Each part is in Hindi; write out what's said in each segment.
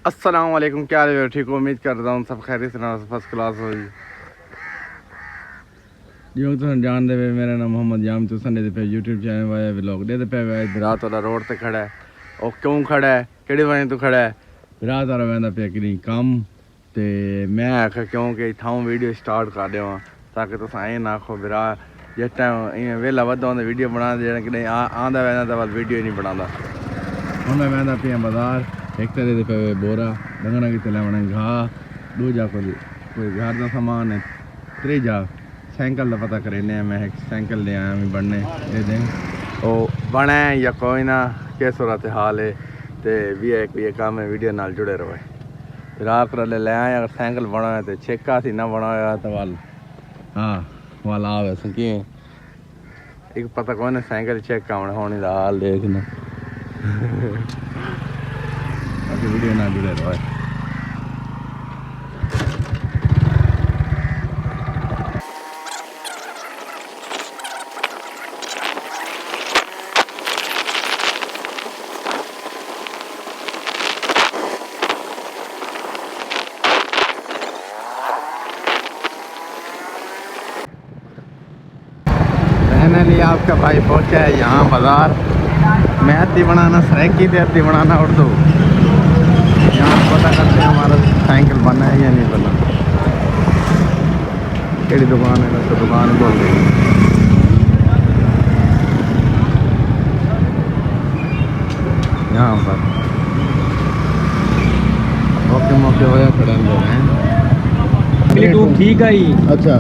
अस्सलाम वालेकुम, क्या हाल है? ठीक हो? उम्मीद कर रहा हूँ सब खैरियत से फर्स्ट क्लास हो जी। तुम जान दे मेरा नाम मोहम्मद जाम तुसन दे पे यूट्यूब चैनल वाया व्लॉग दे पे रात वाला रोड ते खड़ा है। और क्यों खड़ा है, केड़ी वजह तो खड़ा है? रात वाला वंदा पे कि कम ते मैं आखा क्योंकि इथां वीडियो स्टार्ट कर देवां ताकि तुस ऐ ना आखो बिरा जिस टाइम इं वेला वदा होंदा वीडियो बना जेड़ा कि नहीं आंदा वैंदा तो वीडियो ही नहीं बनाता। हुण मैं वंदा पिया बाजार एक तरह दे पे बोरा डंगना की चला वण घाह दूजा कोई घर का सामान है त्रीजा साइकिल का पता करेने मैं एक साइकिल ले आया मैं बनने दे दें ओ बने या कोई ना क्या सूरत हाल है तो भी एक ये काम है वीडियो नाल जुड़े रहो। रात ले ले आए अगर साइकिल बना है तो छेका सी ना बनाया तो वाल हाँ वाल आवे सकी एक पता कौन है साइकिल चेक का होने का हाल देखना वीडियो ना जुड़े रहो। फाइनली आपका भाई पहुंचा है यहाँ बाजार में। हत्ती बनाना सराइकी थे, हत्ती बनाना उर्दू। यहाँ पता करते हैं हमारा साइकिल बना है या नहीं बना। केड़ी दुकान है तो दुकान बोल गई यहाँ पर मौके मौके होया खड़े हैं। अगली ट्यूब ठीक आई। अच्छा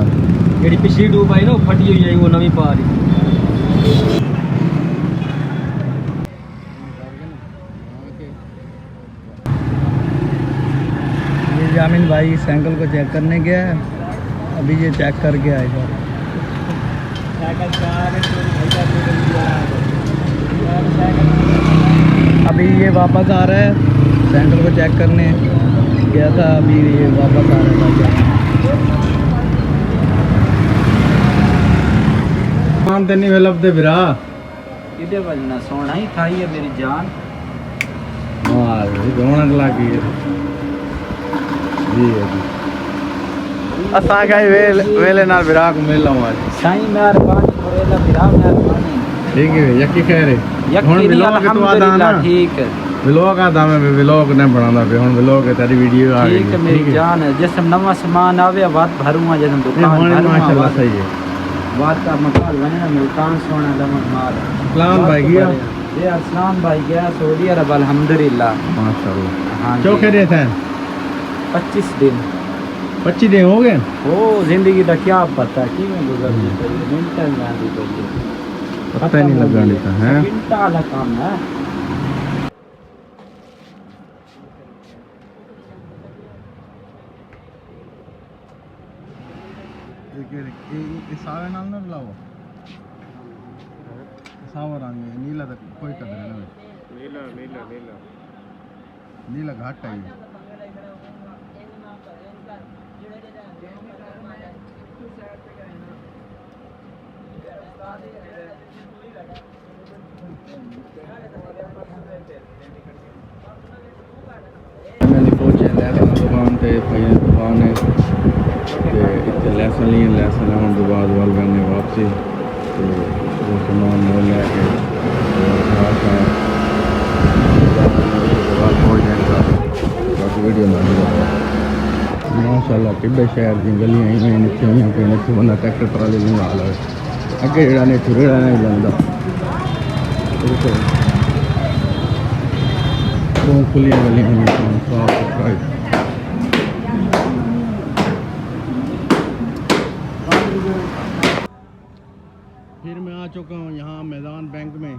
जी पिछली ट्यूब आई ना वो फटी हुई आई, वो नवी पा रही। ये जामिन भाई साइकिल को चेक करने गया है, अभी ये चेक करके आएगा। अभी ये वापस आ रहा है, साइकिल को चेक करने गया था, अभी ये वापस आ रहा है। मान ते नहीं वेलब दे बिरा इधर बजना सोना ही था ये मेरी जान। मार रौनक लागी है जी। असा का वेले नाल बिरा को मिल लऊं आज। साईं मेहरबानी करेला बिरा मेहरबानी। ठीक है यकी खैर है। यकी अल्हम्दुलिल्लाह ठीक है। व्लॉग आता मैं व्लॉग ने बनाना पे हुन व्लॉग है तेरी वीडियो आ गई। ठीक है मेरी जान है, जिसम नवा सामान आवे बात भरूंगा जदम दुकान भरूंगा माशाल्लाह सही है। बात का मकान बने ना मुल्तान सोना दमन माल। सलाम भाई गया ये असलाम भाई गया सऊदी अरब अल्हम्दुलिल्लाह माशाल्लाह। हां क्यों कह रहे थे 25 दिन 25 दिन हो गए। ओ जिंदगी का क्या पता कि मैं गुजर गई मिनटन गांधी को पता नहीं लगा लेता है मिनटा वाला काम है। सावे नाल ना बुलाओ सावा रंग नीला तक कोई कदर है ना। नीला नीला नीला नीला घाट है। मैंने पहुंचे लैसन दुकान पे भाई दुकान है इतने लैसन लिए लैसन हम बाद वाल करने वापसी तो वो सामान मोल लेके वीडियो माशाल्लाह टिब्बे शहर की गलियां ही नीचे हुई पे नीचे बंदा ट्रैक्टर ट्राली नहीं हाल है अगे जेड़ा ने छुरेड़ा नहीं जाता वो खुलियां गलियां साफ सफाई। फिर मैं आ चुका हूँ यहाँ मैदान बैंक में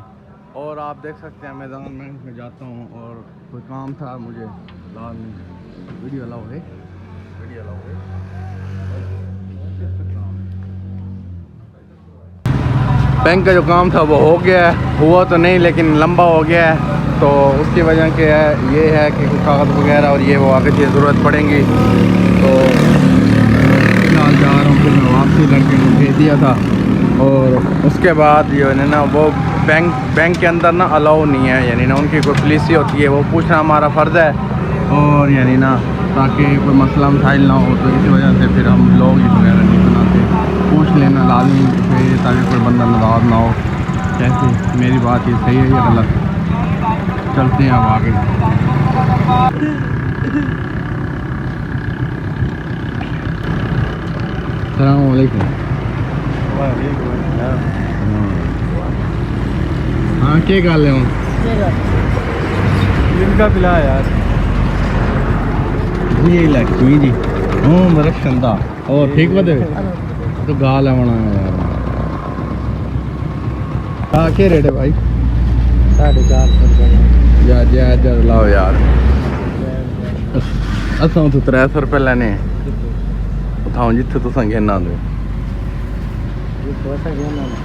और आप देख सकते हैं मैदान बैंक में जाता हूँ और कोई काम था मुझे लाल वीडियो अलाउ है वीडियो अलाउ है। बैंक का जो काम था वो हो गया है, हुआ तो नहीं लेकिन लंबा हो गया है तो उसकी वजह के है ये है कि कुछ कागज़ वगैरह और ये वो आगे चीज़ ज़रूरत पड़ेंगी तो फिलहाल जा रहा हूँ। फिर मैं वापसी लड़के को भेज दिया था और उसके बाद जो है ना वो बैंक के अंदर ना अलाउ नहीं है, यानी ना उनकी कोई पुलिस ही होती है, वो पूछना हमारा फ़र्ज़ है और यानी ना ताकि कोई मसला मसाइल ना हो, तो इसी वजह से फिर हम लोग ही वगैरह नहीं बनाते। पूछ लेना लाजमी है ताकि कोई बंदा नाराज़ ना हो। कैसे मेरी बात ये सही है या गलत? चलते हैं अब आगे। अस्सलाम वालेकुम। हाँ क्या गल है हूँ इनका पिला यार जी लक्ष्मी जी हूँ मेरा शंदा और ठीक बदे तो गाल है बना यार। हाँ क्या रेट है भाई? 450 रुपये जा लाओ यार। असां तो 300 रुपये लैने उठाओ जिथे तुस घेना दो।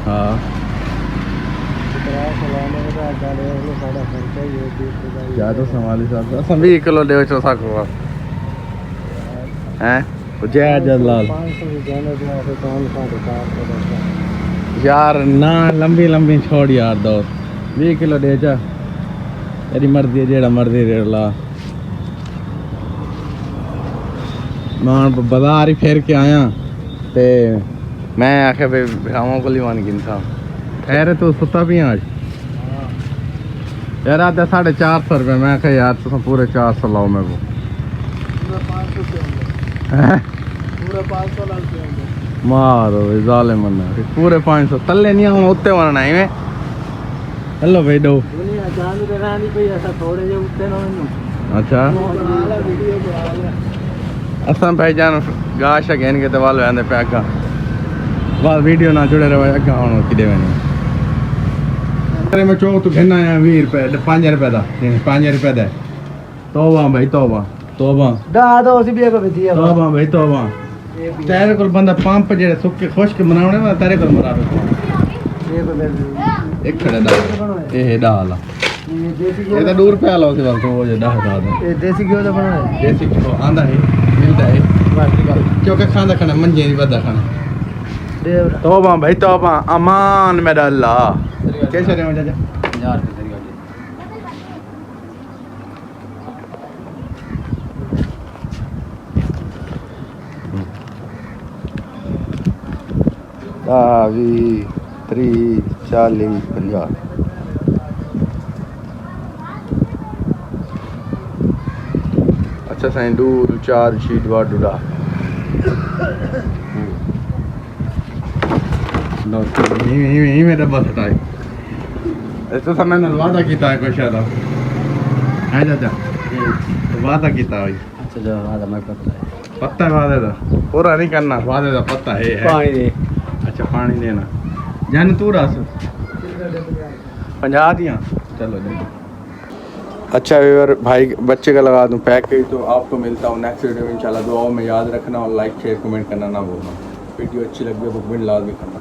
हाँ क्या तो संभाली साहब असां 20 किलो दे चो सको हैं जय लाल यार ना लंबी लंबी छोड़ यार दोस्त 20 किलो दे जा तेरी मर्जी है जेड़ा मर्जी रेट ला। मैं बाजार ही फेर के आया ते मैं आखे भाई भिरावां को मान गिनता ठहरे तो सुता भी आज यार आधा 450 रुपये। मैं आखे यार तुम पूरे 400 लाओ मेरे को मारो जाले मना पूरे 500 तले नहीं आऊँ उत्ते बनना है हेलो भाई दो अच्छा असां भाईजान गाश गेन के दवाल वेंदे पे अगा बाद वीडियो ना जुड़े रहे अगा आनो किदे वने अरे मैं चौक तो घेना आया 20 रुपए 5 रुपए दा 5 रुपए दा तौबा भाई तौबा तौबा दो सी भी दिया तौबा भाई तौबा तेरे को बंदा पंप जेड़े सुक्के खुश्क बनावने ना तेरे को मरावे एक खड़े दा ए डाला ये तो 2 रुपए लो सी बस वो जे दा दा ये देसी घियो दा बनाया देसी घियो आंदा है मिलता है क्योंकि खाना खाना मंजे नहीं बदा खाना तौबा भाई तौबा अमान मेरा अल्लाह कैसे रहे हो चाचा 50 रुपए तेरी गाड़ी दावी 30 40 50 अच्छा साईं दूर 4 शीट वाट डूडा नहीं मेरा बस हटाए ऐसा समय ने वादा किया है कुछ शायद है चाचा तो वादा किया भाई अच्छा जो वादा मैं पत्ता है वादे का पूरा नहीं करना वादे का पत्ता है पानी दे अच्छा पानी देना जान तू रस 50 दिया चलो दे अच्छा व्यूअर भाई बच्चे का लगा दूं पैकेज। तो आपको मिलता हूँ नेक्स्ट वीडियो में इंशाल्लाह। दुआओं में याद रखना और लाइक शेयर कमेंट करना ना भूलना। वीडियो अच्छी लगी तो बिल लाजमी करना।